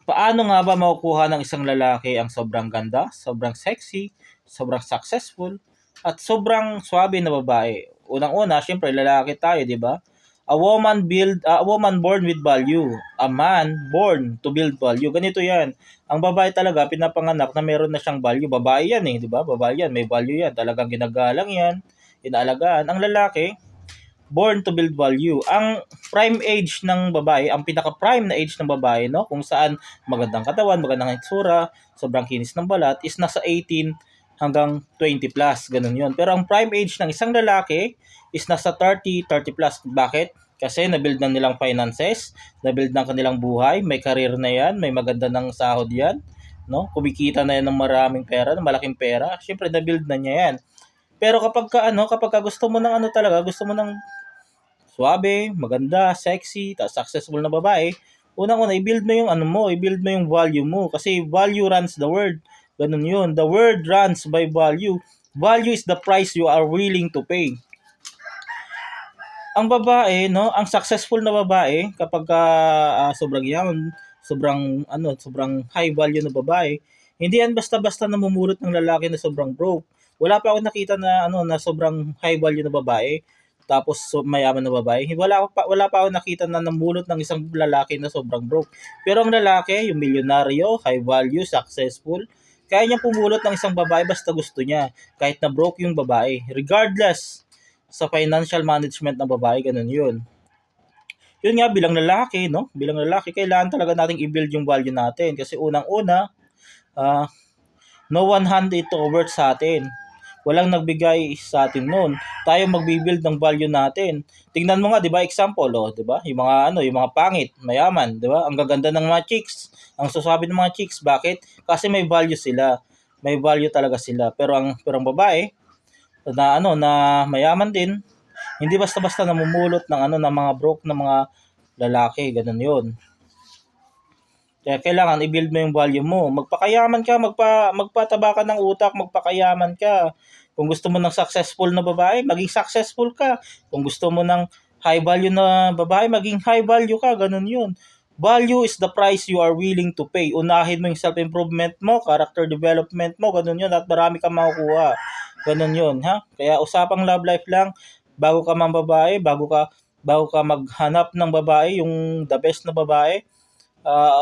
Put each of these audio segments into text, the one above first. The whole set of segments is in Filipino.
Paano nga ba makukuha ng isang lalaki ang sobrang ganda, sobrang sexy, sobrang successful, at sobrang swabe na babae? Unang-una, syempre lalaki tayo, 'di ba? A woman born with value, a man born to build value. Ganito 'yan. Ang babae talaga pinapanganak na meron na siyang value. Babae 'yan eh, 'di ba? Babae 'yan, may value 'yan. Talagang ginagalang 'yan, inaalagaan. Ang lalaki, born to build value. Ang prime age ng babae, ang pinaka-prime na age ng babae, no, kung saan magandang katawan, magandang itsura, sobrang kinis ng balat, is nasa 18 hanggang 20 plus, ganun yun. Pero ang prime age ng isang lalaki is nasa 30, 30 plus. Bakit? Kasi nabuild na nilang finances, nabuild ng kanilang buhay, may career na yan, may maganda ng sahod yan, no? Kumikita na yan ng maraming pera, ng malaking pera. Syempre nabuild na niya yan. Pero kapag gusto mo ng talaga, gusto mo ng swabe, maganda, sexy, successful na babae, unang-una, i-build mo yung i-build mo yung value mo. Kasi value runs the world. Ganun yun. The world runs by value. Value is the price you are willing to pay. Ang babae, no, ang successful na babae, kapag sobrang yaman, sobrang high value na babae, hindi yan basta-basta namumulot ng lalaki na sobrang broke. Wala pa ako nakita na na sobrang high value na babae tapos mayaman na babae. Wala pa ako nakita na namulot ng isang lalaki na sobrang broke. Pero ang lalaki, yung milyonaryo, high value, successful, kaya niyang pumulot ng isang babae basta gusto niya, kahit na broke yung babae. Regardless sa financial management ng babae, ganun yun. Yun nga, bilang lalaki, no? Bilang lalaki, kailangan talaga nating i-build yung value natin. Kasi unang-una, uh, no one hand it over sa atin. Walang nagbigay sa atin noon. Tayo magbi-build ng value natin. Tingnan mo nga, 'di ba, example, 'di ba? Yung mga yung mga pangit, mayaman, 'di ba? Ang gaganda ng mga chicks. Ang sasabi ng mga chicks, bakit? Kasi may value sila. May value talaga sila. Pero ang babae na mayaman din, hindi basta-basta namumulot ng ng mga broke na mga lalaki, ganun 'yon. Kaya kailangan i-build mo yung value mo. Magpakayaman ka, magpataba ka ng utak, magpakayaman ka. Kung gusto mo ng successful na babae, maging successful ka. Kung gusto mo ng high value na babae, maging high value ka. Ganun yun. Value is the price you are willing to pay. Unahin mo yung self-improvement mo, character development mo, ganun yun. At marami kang makukuha. Ganun yun, ha? Kaya usapang love life lang, bago ka mang babae, bago ka maghanap ng babae, yung the best na babae,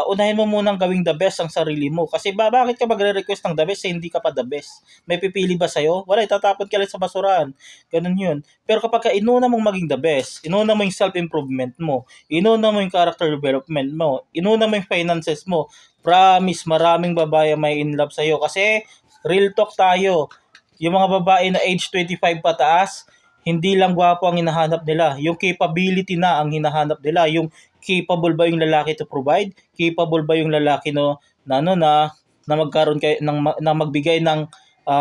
unahin mo munang gawing the best ang sarili mo. Kasi bakit ka magre-request ng the best hindi ka pa the best? May pipili ba sa'yo? Wala, itatapon ka lang sa basurahan. Ganun yun. Pero kapag inuna mong maging the best, inuna mo yung self-improvement mo, inuna mo yung character development mo, inuna mo yung finances mo, promise, maraming babae may in love sa'yo. Kasi, real talk tayo, yung mga babae na age 25 pataas, hindi lang gwapo ang hinahanap nila. Yung capability na ang hinahanap nila. Yung capable ba yung lalaki to provide? Capable ba yung lalaki na magkaroon na magbigay ng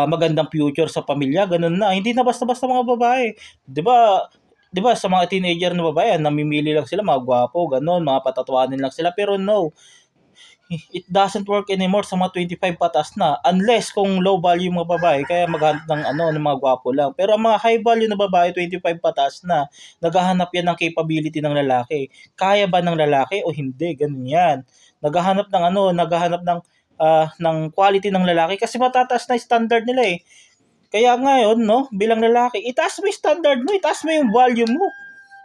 magandang future sa pamilya? Ganun na. Hindi na basta-basta mga babae. 'Di ba? 'Di ba sa mga teenager na babae, namimili lang sila mga gwapo, ganun, mga patatawanin lang sila. Pero no, it doesn't work anymore sa mga 25 patas na, unless kung low value mga babae kaya maghanap ng mga gwapo lang. Pero ang mga high value na babae 25 patas na, naghahanap yan ng capability ng lalaki. Kaya ba ng lalaki o hindi? Ganun yan. Naghahanap ng quality ng lalaki kasi matataas na standard nila eh. Kaya ngayon, no, bilang lalaki, itaas mo yung standard mo, itaas mo yung value mo.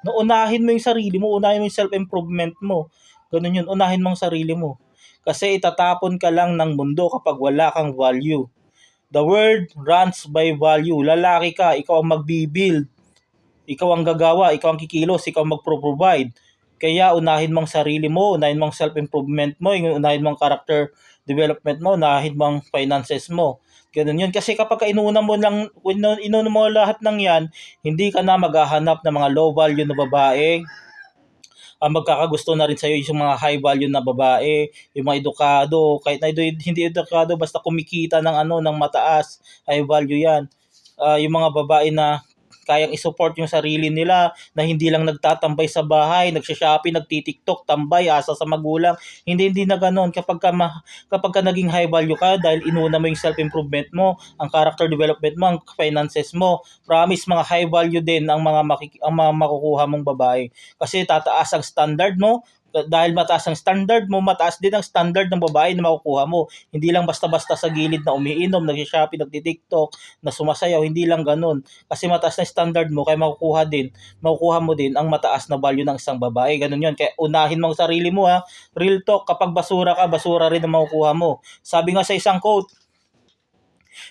No, unahin mo yung sarili mo, unahin mo yung self-improvement mo. Ganun yun, unahin mo ang sarili mo. Kasi itatapon ka lang ng mundo kapag wala kang value. The world runs by value. Lalaki ka, ikaw ang magbi-build. Ikaw ang gagawa, ikaw ang kikilos, ikaw ang magpro-provide. Kaya unahin mo ang sarili mo, unahin mo ang self-improvement mo, unahin mo ang character development mo, unahin mo ang finances mo. Ganun yun. Kasi kapag inuna mo lahat ng yan, hindi ka na maghahanap ng mga low value na babae. Ang magkakagusto na rin sa'yo yung mga high value na babae, yung mga edukado, kahit na hindi edukado, basta kumikita ng mataas, high value yan. Yung mga babae na kayang isupport yung sarili nila, na hindi lang nagtatambay sa bahay, nagsha-shopping, nagti-TikTok, tambay, asa sa magulang. Hindi na ganoon. Kapag ka naging high value ka dahil inuna mo yung self-improvement mo, ang character development mo, ang finances mo, promise mga high value din ang mga makukuha mong babae. Kasi tataas ang standard mo, Dahil mataas ang standard mo, mataas din ang standard ng babae na makukuha mo. Hindi lang basta-basta sa gilid na umiinom, nag-shopping, nagti-TikTok, na sumasayaw, hindi lang ganun. Kasi mataas na standard mo, kaya makukuha mo din ang mataas na value ng isang babae. Ganun yun. Kaya unahin mo ang sarili mo ha. Real talk, kapag basura ka, basura rin ang makukuha mo. Sabi nga sa isang quote,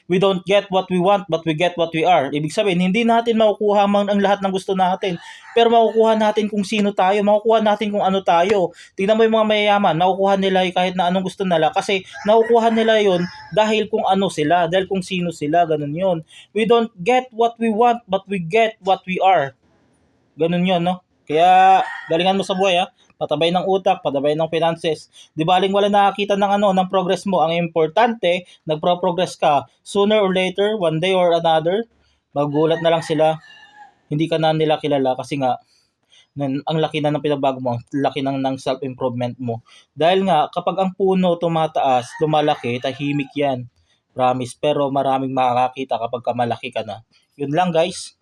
we don't get what we want, but we get what we are. Ibig sabihin, hindi natin makukuha ang lahat ng gusto natin. Pero makukuha natin kung sino tayo, makukuha natin kung ano tayo. Tingnan mo yung mga mayayaman, makukuha nila kahit na anong gusto nila kasi nakukuha nila yon dahil kung ano sila, dahil kung sino sila, ganun yon. We don't get what we want, but we get what we are. Ganun yon, no? Kaya, galingan mo sa buhay, ha? Patabay ng utak, patabay ng finances. Di baling wala nakakita ng progress mo. Ang importante, nagpro-progress ka. Sooner or later, one day or another, magugulat na lang sila. Hindi ka na nila kilala kasi nga, ang laki na ng pinagbago mo, laki ng self-improvement mo. Dahil nga, kapag ang puno tumataas, lumalaki, tahimik yan. Promise. Pero maraming makakakita kapag malaki ka na. Yun lang, guys.